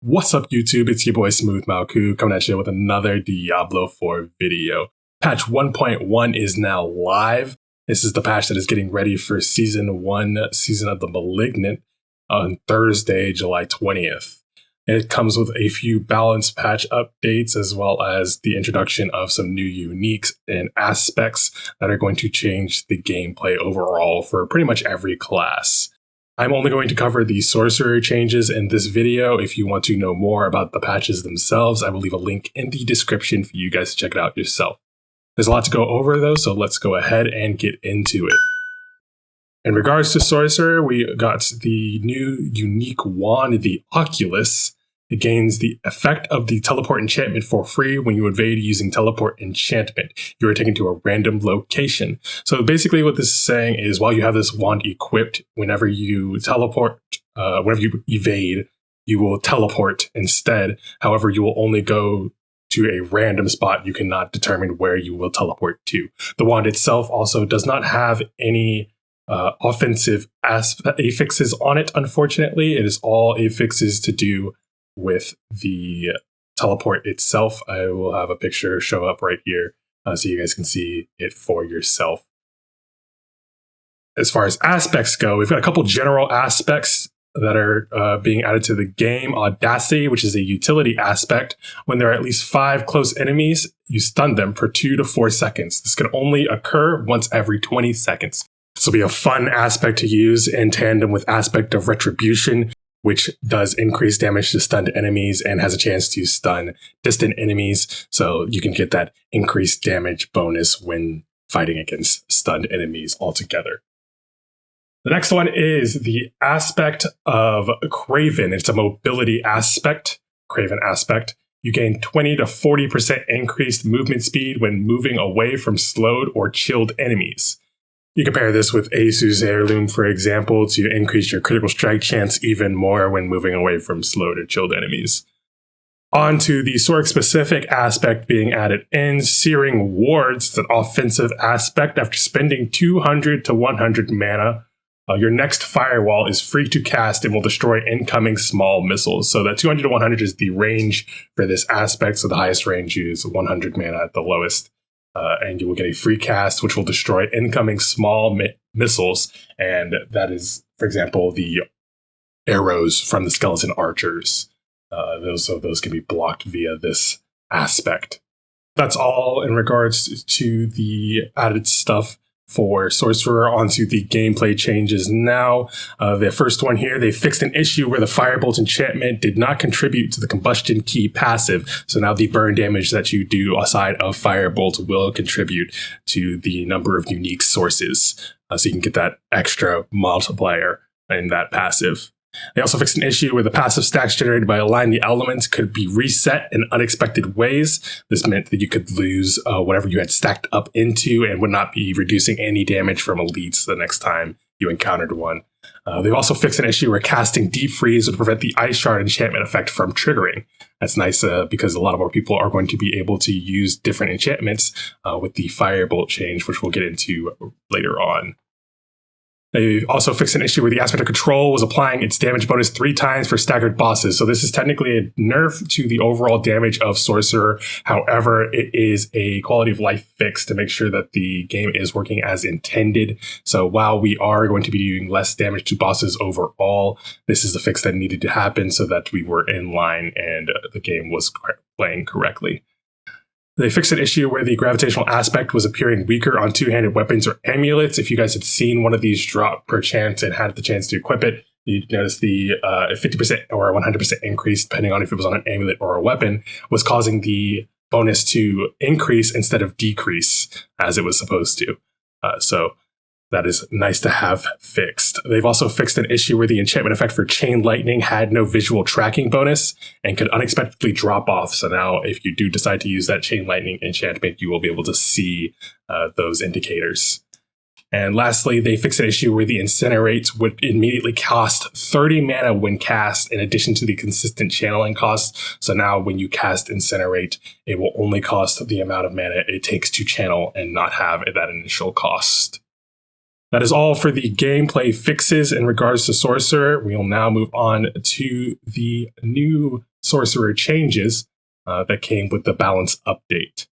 What's up, YouTube? It's your boy Smooth Malku coming at you with another Diablo 4 video. Patch 1.1 is now live. This is the patch that is getting ready for Season 1, Season of the Malignant, on Thursday, July 20th. It comes with a few balance patch updates as well as the introduction of some new uniques and aspects that are going to change the gameplay overall for pretty much every class. I'm only going to cover the sorcerer changes in this video. If you want to know more about the patches themselves, I will leave a link in the description for you guys to check it out yourself. There's a lot to go over though, so let's go ahead and get into it. In regards to sorcerer, we got the new unique wand, the Oculus. It gains the effect of the teleport enchantment for free when you invade using teleport enchantment. You are taken to a random location. So basically what this is saying is while you have this wand equipped, whenever you teleport, whenever you evade, you will teleport instead. However, you will only go to a random spot. You cannot determine where you will teleport to. The wand itself also does not have any offensive affixes on it, unfortunately. It is all affixes to do with the teleport itself. I will have a picture show up right here so you guys can see it for yourself. As far as aspects go, we've got a couple general aspects that are being added to the game. Audacity, which is a utility aspect. When there are at least 5 close enemies, you stun them for 2 to 4 seconds. This can only occur once every 20 seconds. This will be a fun aspect to use in tandem with aspect of retribution, which does increase damage to stunned enemies and has a chance to stun distant enemies. So you can get that increased damage bonus when fighting against stunned enemies altogether. The next one is the aspect of Craven. It's a mobility aspect, Craven aspect. You gain 20 to 40% increased movement speed when moving away from slowed or chilled enemies. You compare this with Asu's Heirloom, for example, to increase your critical strike chance even more when moving away from slowed or chilled enemies. On to the Sorc-specific aspect being added in, Searing Wards, an offensive aspect. After spending 200 to 100 mana, your next firewall is free to cast and will destroy incoming small missiles. So that 200 to 100 is the range for this aspect, so the highest range is 100 mana at the lowest. And you will get a free cast, which will destroy incoming small missiles. And that is, for example, the arrows from the skeleton archers. Those can be blocked via this aspect. That's all in regards to the added stuff for Sorcerer. Onto the gameplay changes now. The first one here, they fixed an issue where the Firebolt enchantment did not contribute to the combustion key passive. So now the burn damage that you do aside of Firebolt will contribute to the number of unique sources. So you can get that extra multiplier in that passive. They also fixed an issue where the passive stacks generated by Align the Elements could be reset in unexpected ways. This meant that you could lose whatever you had stacked up into and would not be reducing any damage from elites the next time you encountered one. They've also fixed an issue where casting Deep Freeze would prevent the Ice Shard enchantment effect from triggering. That's nice because a lot of more people are going to be able to use different enchantments with the Firebolt change, which we'll get into later on. They also fixed an issue where the aspect of control was applying its damage bonus 3 times for staggered bosses. So this is technically a nerf to the overall damage of Sorcerer. However, it is a quality of life fix to make sure that the game is working as intended. So while we are going to be doing less damage to bosses overall, this is the fix that needed to happen so that we were in line and the game was playing correctly. They fixed an issue where the gravitational aspect was appearing weaker on two-handed weapons or amulets. If you guys had seen one of these drop per chance and had the chance to equip it, you'd notice the 50% or 100% increase, depending on if it was on an amulet or a weapon, was causing the bonus to increase instead of decrease as it was supposed to. So that is nice to have fixed. They've also fixed an issue where the enchantment effect for Chain Lightning had no visual tracking bonus and could unexpectedly drop off. So now if you do decide to use that Chain Lightning enchantment, you will be able to see those indicators. And lastly, they fixed an issue where the Incinerate would immediately cost 30 mana when cast, in addition to the consistent channeling cost. So now when you cast Incinerate, it will only cost the amount of mana it takes to channel and not have that initial cost. That is all for the gameplay fixes in regards to Sorcerer. We will now move on to the new Sorcerer changes that came with the balance update.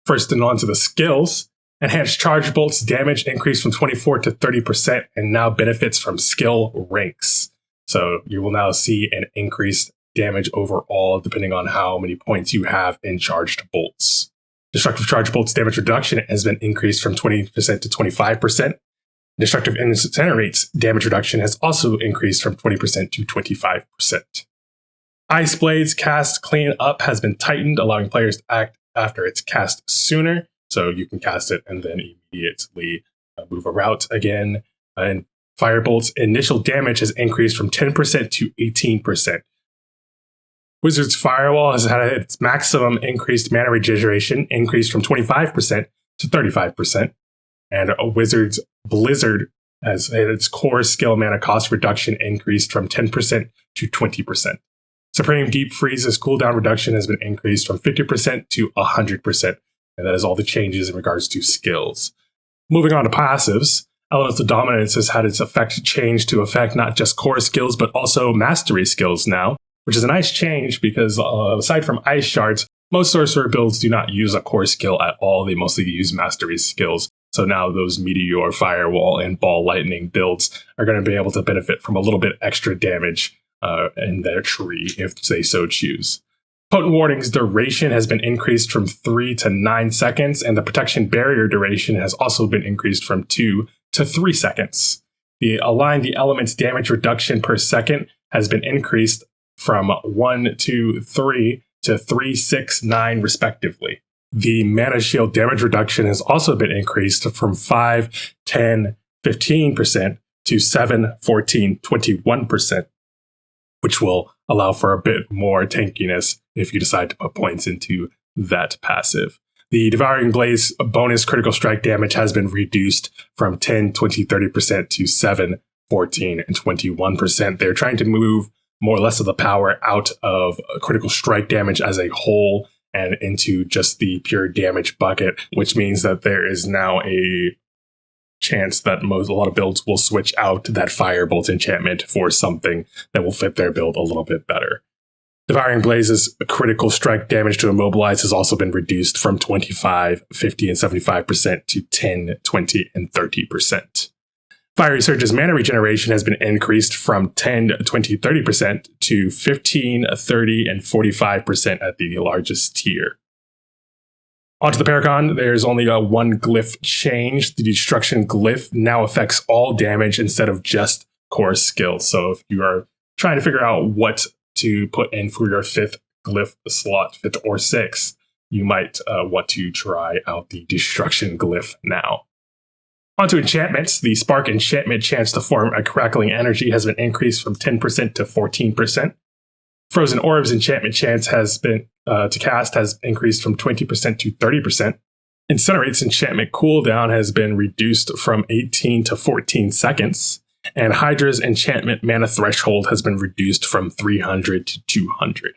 First and on to the skills. Enhanced Charge Bolt's damage increased from 24 to 30% and now benefits from skill ranks. So you will now see an increased damage overall depending on how many points you have in Charged Bolts. Destructive Charge Bolt's damage reduction has been increased from 20% to 25%. Destructive Incinerate's damage reduction has also increased from 20% to 25%. Ice Blade's cast clean up has been tightened, allowing players to act after it's cast sooner. So you can cast it and then immediately move a route again. And Firebolt's initial damage has increased from 10% to 18%. Wizard's Firewall has had its maximum increased mana regeneration increased from 25% to 35%. And Wizard's Blizzard has had its core skill mana cost reduction increased from 10% to 20%. Supreme Deep Freeze's cooldown reduction has been increased from 50% to 100%. And that is all the changes in regards to skills. Moving on to passives, Elemental Dominance has had its effect changed to affect not just core skills, but also mastery skills now, which is a nice change because aside from Ice Shards, most Sorcerer builds do not use a core skill at all. They mostly use mastery skills. So now those Meteor, Firewall, and Ball Lightning builds are going to be able to benefit from a little bit extra damage in their tree if they so choose. Potent Warding's duration has been increased from 3 to 9 seconds, and the Protection Barrier duration has also been increased from 2 to 3 seconds. The Align the Elements damage reduction per second has been increased from 1, 2, 3 to 3, 6, 9 respectively. The Mana Shield damage reduction has also been increased from 5, 10, 15% to 7, 14, 21%, which will allow for a bit more tankiness if you decide to put points into that passive. The Devouring Blaze bonus critical strike damage has been reduced from 10, 20, 30% to 7, 14, and 21%. They're trying to move more or less of the power out of critical strike damage as a whole and into just the pure damage bucket, which means that there is now a chance that a lot of builds will switch out that Firebolt enchantment for something that will fit their build a little bit better. Devouring Blaze's critical strike damage to immobilize has also been reduced from 25, 50, and 75% to 10, 20, and 30%. Fiery Surge's mana regeneration has been increased from 10, 20, 30% to 15, 30, and 45% at the largest tier. Onto the Paragon, there's only one glyph change. The Destruction glyph now affects all damage instead of just core skills. So if you are trying to figure out what to put in for your 5th glyph slot, 5th or 6th, you might want to try out the Destruction glyph now. Onto enchantments, the Spark enchantment chance to form a crackling energy has been increased from 10% to 14%. Frozen Orbs enchantment chance has been to cast has increased from 20% to 30%. Incinerate's enchantment cooldown has been reduced from 18 to 14 seconds. And Hydra's enchantment mana threshold has been reduced from 300 to 200.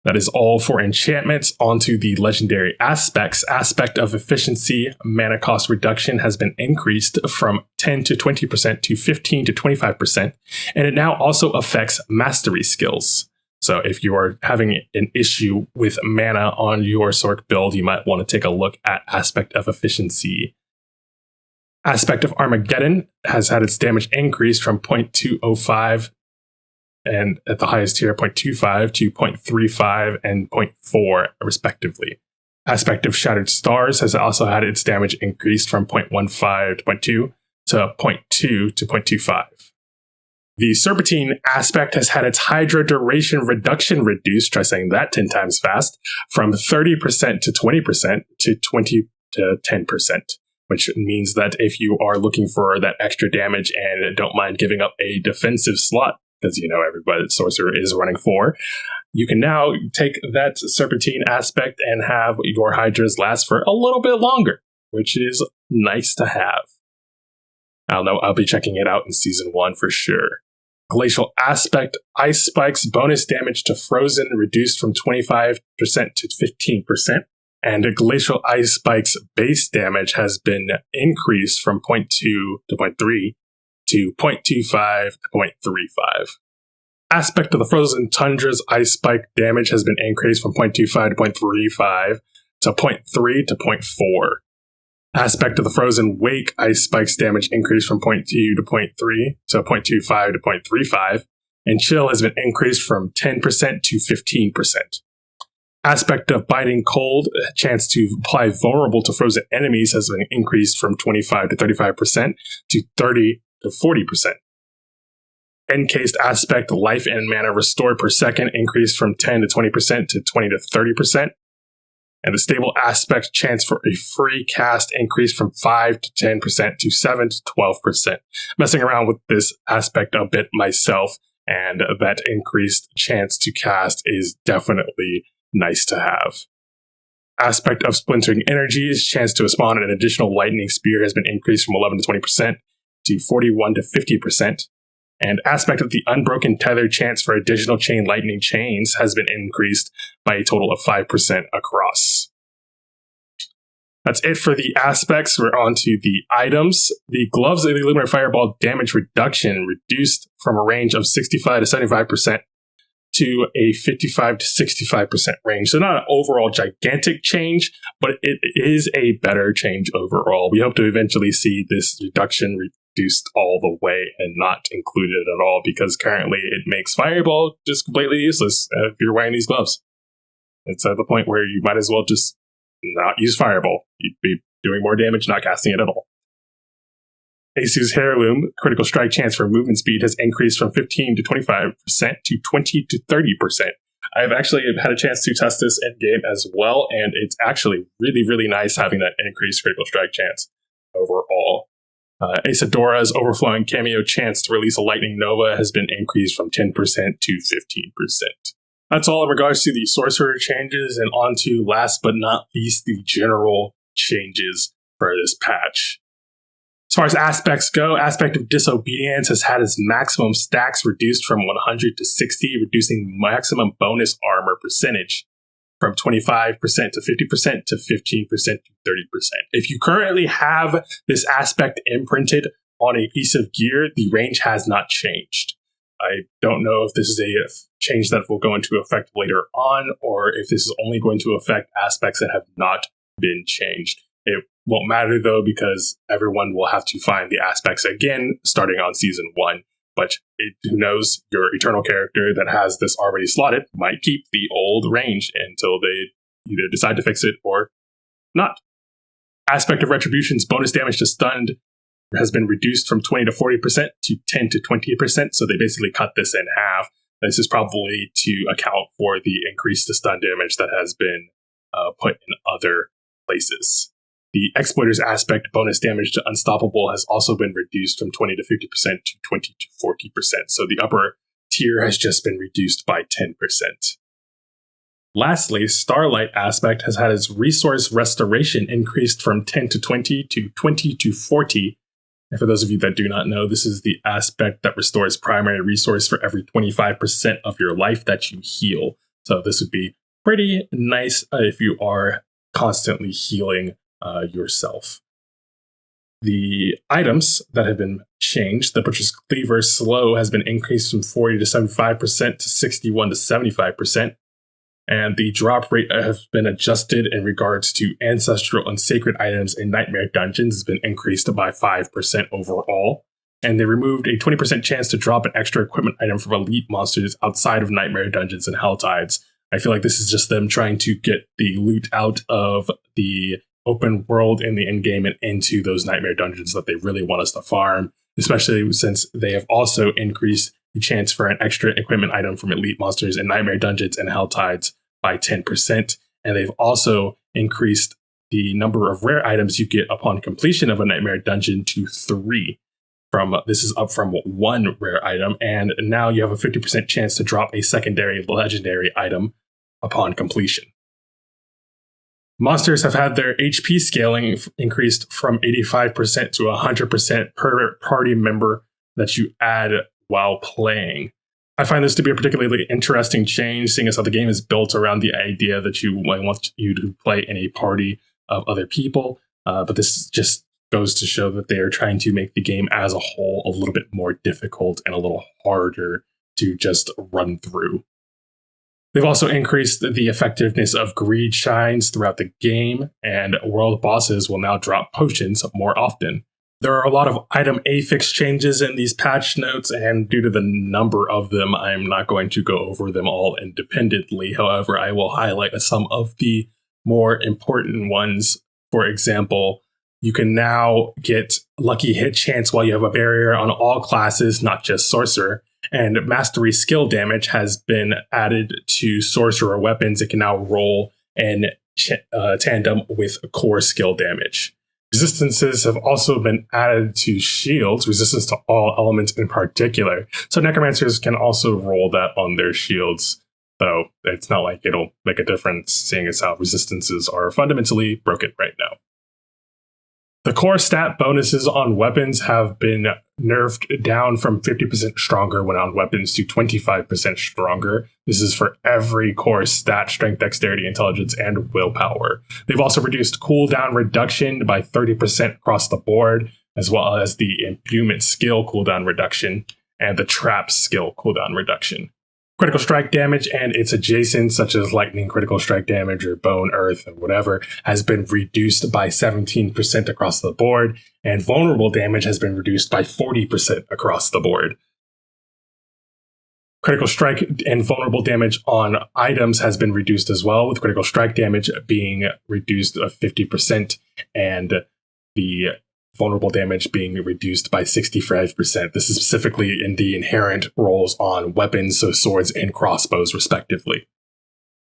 That is all for enchantments. Onto the legendary aspects. Aspect of Efficiency mana cost reduction has been increased from 10 to 20% to 15 to 25%, and it now also affects mastery skills. So if you are having an issue with mana on your Sorc build, you might want to take a look at Aspect of Efficiency. Aspect of Armageddon has had its damage increased from 0.205 and at the highest tier 0.25 to 0.35 and 0.4 respectively. Aspect of Shattered Stars has also had its damage increased from 0.15 to 0.2 to 0.2 to 0.25. The Serpentine aspect has had its Hydra duration reduction reduced, try saying that 10 times fast, from 30% to 20% to 20 to 10%, which means that if you are looking for that extra damage and don't mind giving up a defensive slot, because you know everybody that Sorcerer is running for, you can now take that Serpentine aspect and have your Hydras last for a little bit longer, which is nice to have. I don't know, I'll be checking it out in Season 1 for sure. Glacial Aspect Ice Spike's bonus damage to Frozen reduced from 25% to 15%, And Glacial Ice Spike's base damage has been increased from 0.2 to 0.3 to 0.25 to 0.35. Aspect of the Frozen Tundra's Ice Spike damage has been increased from 0.25 to 0.35 to 0.3 to 0.4. Aspect of the Frozen Wake Ice Spike's damage increased from 0.2 to 0.3 to 0.25 to 0.35. And Chill has been increased from 10% to 15%. Aspect of Biting Cold, chance to apply vulnerable to frozen enemies, has been increased from 25 to 35% to 30 to 40%. Encased Aspect, Life and Mana Restored per second, increased from 10 to 20% to 20 to 30%. And the Stable Aspect, chance for a free cast, increased from 5 to 10% to 7 to 12%. Messing around with this aspect a bit myself, and that increased chance to cast is definitely nice to have. Aspect of Splintering Energies, chance to spawn an additional Lightning Spear, has been increased from 11 to 20% to 41 to 50%. And Aspect of the Unbroken Tether, chance for additional Chain Lightning Chains, has been increased by a total of 5% across. That's it for the aspects. We're on to the items. The Gloves of the Illuminate Fireball damage reduction reduced from a range of 65 to 75% to a 55 to 65% range. So not an overall gigantic change, but it is a better change overall. We hope to eventually see this reduction reduced all the way and not included at all, because currently it makes Fireball just completely useless if you're wearing these gloves. It's at the point where you might as well just not use Fireball. You'd be doing more damage, not casting it at all. Asu's Heirloom, critical strike chance for movement speed, has increased from 15 to 25% to 20 to 30%. I've actually had a chance to test this in game as well, and it's actually really, really nice having that increased critical strike chance overall. Isadora's Overflowing Cameo chance to release a Lightning Nova has been increased from 10% to 15%. That's all in regards to the sorcerer changes, and on to, last but not least, the general changes for this patch. As far as aspects go, Aspect of Disobedience has had its maximum stacks reduced from 100 to 60, reducing maximum bonus armor percentage from 25% to 50% to 15% to 30%. If you currently have this aspect imprinted on a piece of gear, the range has not changed. I don't know if this is a change that will go into effect later on, or if this is only going to affect aspects that have not been changed. It won't matter though, because everyone will have to find the aspects again starting on season 1. But who knows, your Eternal character that has this already slotted might keep the old range until they either decide to fix it or not. Aspect of Retribution's bonus damage to stunned has been reduced from 20 to 40% to 10 to 20%, so they basically cut this in half. This is probably to account for the increase to stun damage that has been put in other places. The Exploiter's Aspect bonus damage to Unstoppable has also been reduced from 20 to 50% to 20 to 40%, so the upper tier has just been reduced by 10%. Lastly, Starlight Aspect has had its Resource Restoration increased from 10 to 20 to 20 to 40. And for those of you that do not know, this is the aspect that restores primary resource for every 25% of your life that you heal. So this would be pretty nice if you are constantly healing yourself. The items that have been changed, the Butcher's Cleaver Slow has been increased from 40 to 75% to 61 to 75%. And the drop rate has been adjusted in regards to ancestral and sacred items in Nightmare Dungeons has been increased by 5% overall. And they removed a 20% chance to drop an extra equipment item from elite monsters outside of Nightmare Dungeons and Helltides. I feel like this is just them trying to get the loot out of the open world in the endgame and into those Nightmare Dungeons that they really want us to farm, especially since they have also increased the chance for an extra equipment item from elite monsters in Nightmare Dungeons and Helltides by 10%. And they've also increased the number of rare items you get upon completion of a Nightmare Dungeon to 3. This is up from 1 rare item, and now you have a 50% chance to drop a secondary legendary item upon completion. Monsters have had their HP scaling increased from 85% to 100% per party member that you add while playing. I find this to be a particularly interesting change, seeing as how the game is built around the idea that you want you to play in a party of other people. But this just goes to show that they are trying to make the game as a whole a little bit more difficult and a little harder to just run through. They've also increased the effectiveness of greed shines throughout the game, and world bosses will now drop potions more often. There are a lot of item affix changes in these patch notes, and due to the number of them, I'm not going to go over them all independently. However, I will highlight some of the more important ones. For example, you can now get lucky hit chance while you have a barrier on all classes, not just sorcerer. And mastery skill damage has been added to sorcerer weapons. It can now roll in tandem with core skill damage. Resistances have also been added to shields, resistance to all elements in particular. So necromancers can also roll that on their shields, though it's not like it'll make a difference, seeing as how resistances are fundamentally broken right now. The core stat bonuses on weapons have been nerfed down from 50% stronger when on weapons to 25% stronger. This is for every core stat: strength, dexterity, intelligence, and willpower. They've also reduced cooldown reduction by 30% across the board, as well as the imbuement skill cooldown reduction and the trap skill cooldown reduction. Critical strike damage and its adjacents, such as lightning critical strike damage or bone, earth, and whatever, has been reduced by 17% across the board, and vulnerable damage has been reduced by 40% across the board. Critical strike and vulnerable damage on items has been reduced as well, with critical strike damage being reduced 50% and the vulnerable damage being reduced by 65%. This is specifically in the inherent rolls on weapons, so swords and crossbows, respectively.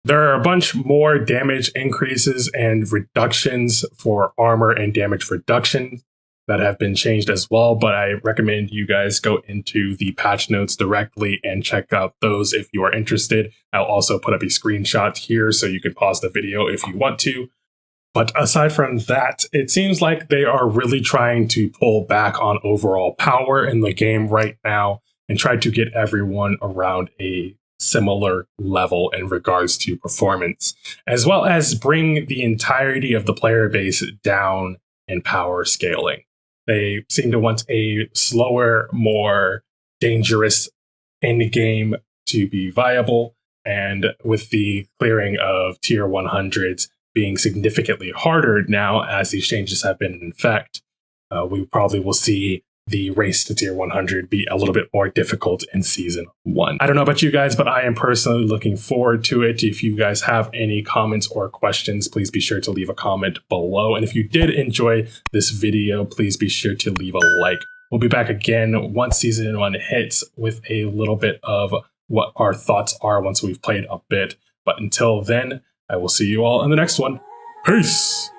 There are a bunch more damage increases and reductions for armor and damage reduction that have been changed as well, but I recommend you guys go into the patch notes directly and check out those if you are interested. I'll also put up a screenshot here so you can pause the video if you want to. But aside from that, it seems like they are really trying to pull back on overall power in the game right now and try to get everyone around a similar level in regards to performance, as well as bring the entirety of the player base down in power scaling. They seem to want a slower, more dangerous end game to be viable, and with the clearing of tier 100s being significantly harder now as these changes have been in effect, we probably will see the race to tier 100 be a little bit more difficult in season 1. I don't know about you guys, but I am personally looking forward to it. If you guys have any comments or questions, please be sure to leave a comment below. And if you did enjoy this video, please be sure to leave a like. We'll be back again once season 1 hits with a little bit of what our thoughts are once we've played a bit. But until then, I will see you all in the next one. Peace!